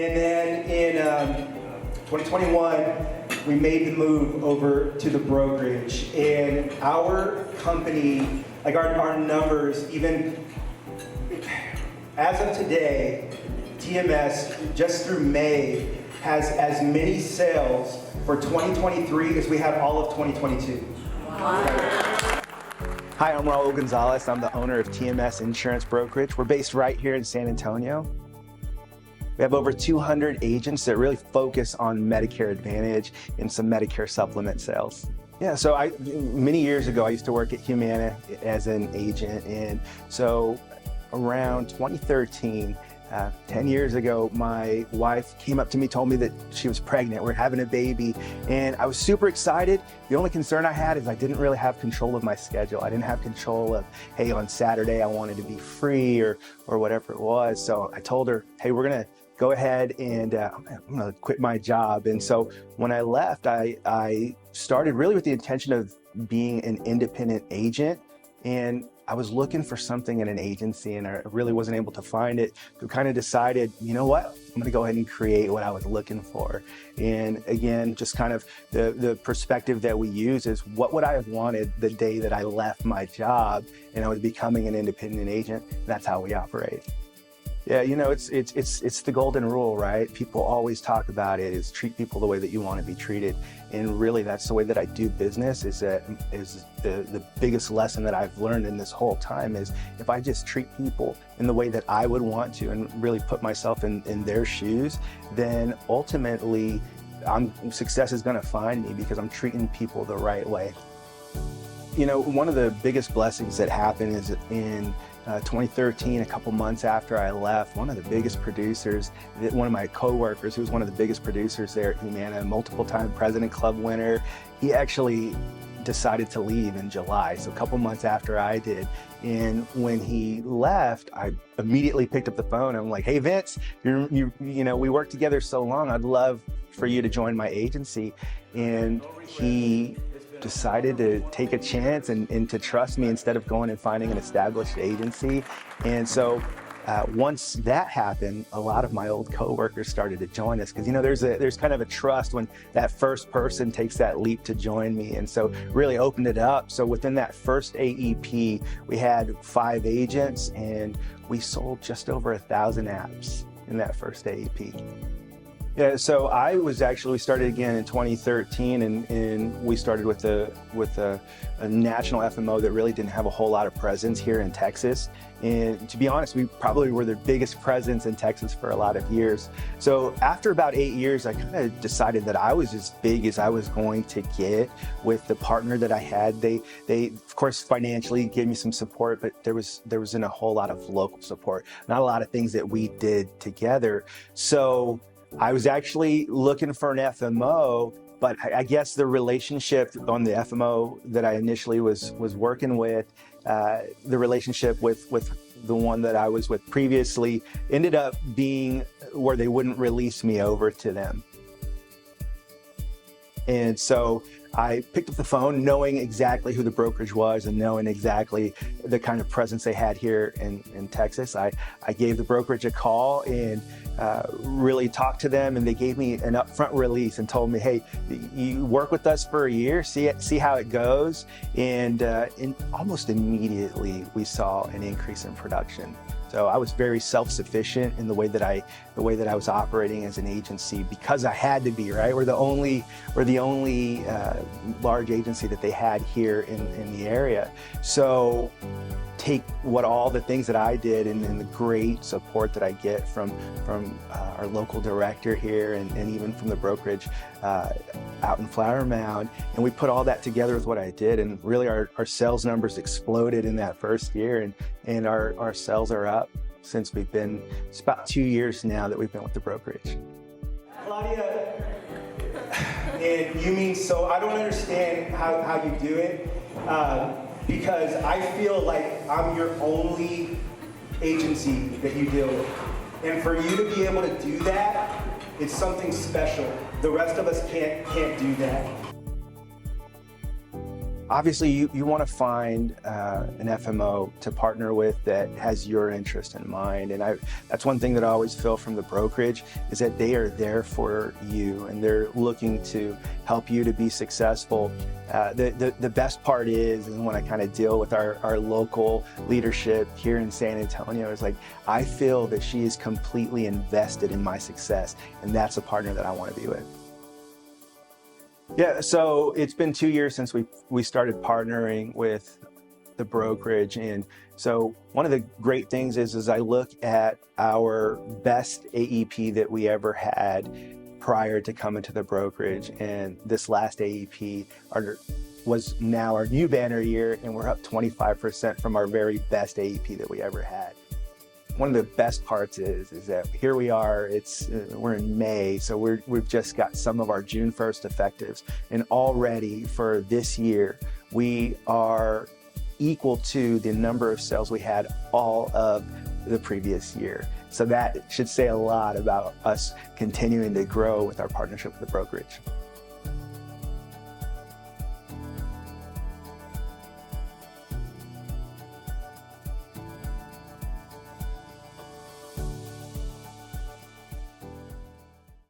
And then in 2021, we made the move over to the brokerage, and our company, like our numbers, even as of today, TMS, just through May, has as many sales for 2023 as we have all of 2022. Wow. Hi, I'm Raul Gonzalez. I'm the owner of TMS Insurance Brokerage. We're based right here in San Antonio. We have over 200 agents that really focus on Medicare Advantage and some Medicare supplement sales. Yeah, so many years ago, I used to work at Humana as an agent. And so around 2013, 10 years ago, my wife came up to me, told me that she was pregnant. We're having a baby, and I was super excited. The only concern I had is I didn't really have control of my schedule. I didn't have control of, hey, on Saturday I wanted to be free or whatever it was. So I told her, hey, we're gonna go ahead and I'm gonna quit my job. And so when I left, I started really with the intention of being an independent agent, and I was looking for something in an agency and I really wasn't able to find it. So kind of decided, you know what, I'm gonna go ahead and create what I was looking for. And again, just kind of the perspective that we use is what would I have wanted the day that I left my job and I was becoming an independent agent? That's how we operate. Yeah, you know, it's the golden rule, right? People always talk about it, is treat people the way that you want to be treated. And really, that's the way that I do business. Is the biggest lesson that I've learned in this whole time is if I just treat people in the way that I would want to and really put myself in their shoes, then ultimately success is going to find me because I'm treating people the right way. You know, one of the biggest blessings that happened is in 2013, a couple months after I left, one of the biggest producers, one of my coworkers, who was one of the biggest producers there at Humana, multiple-time President Club winner, he actually decided to leave in July, so a couple months after I did. And when he left, I immediately picked up the phone. I'm like, hey, Vince, you know, we worked together so long. I'd love for you to join my agency. And he decided to take a chance and to trust me instead of going and finding an established agency. And so once that happened, a lot of my old coworkers started to join us because, you know, there's kind of a trust when that first person takes that leap to join me. And so really opened it up. So within that first AEP, we had 5 agents and we sold just over 1,000 apps in that first AEP. Yeah, so we started again in 2013, and we started with a national FMO that really didn't have a whole lot of presence here in Texas. And to be honest, we probably were the biggest presence in Texas for a lot of years. So after about 8 years, I kind of decided that I was as big as I was going to get with the partner that I had. They of course financially gave me some support, but there wasn't a whole lot of local support, not a lot of things that we did together. So I was actually looking for an FMO, but I guess the relationship on the FMO that I initially was working with, the relationship with the one that I was with previously ended up being where they wouldn't release me over to them. And so I picked up the phone knowing exactly who the brokerage was and knowing exactly the kind of presence they had here in Texas. I gave the brokerage a call and really talked to them, and they gave me an upfront release and told me, hey, you work with us for a year, see how it goes. And almost immediately we saw an increase in production. So I was very self-sufficient in the way that I was operating as an agency because I had to be, right? We're the only large agency that they had here in the area. So take all the things that I did and the great support that I get from our local director here and even from the brokerage out in Flower Mound, and we put all that together with what I did, and really our sales numbers exploded in that first year, and our sales are up since it's about 2 years now that we've been with the brokerage. Claudia, and you mean so I don't understand how you do it. Because I feel like I'm your only agency that you deal with. And for you to be able to do that, it's something special. The rest of us can't do that. Obviously, you want to find an FMO to partner with that has your interest in mind. And that's one thing that I always feel from the brokerage is that they are there for you and they're looking to help you to be successful. The best part is, and when I kind of deal with our local leadership here in San Antonio, is like, I feel that she is completely invested in my success. And that's a partner that I want to be with. Yeah, so it's been 2 years since we started partnering with the brokerage. And so one of the great things is I look at our best AEP that we ever had prior to coming to the brokerage. And this last AEP was now our new banner year, and we're up 25% from our very best AEP that we ever had. One of the best parts is that here we are, we're in May, so we've just got some of our June 1st effectives, and already for this year, we are equal to the number of sales we had all of the previous year. So that should say a lot about us continuing to grow with our partnership with the brokerage.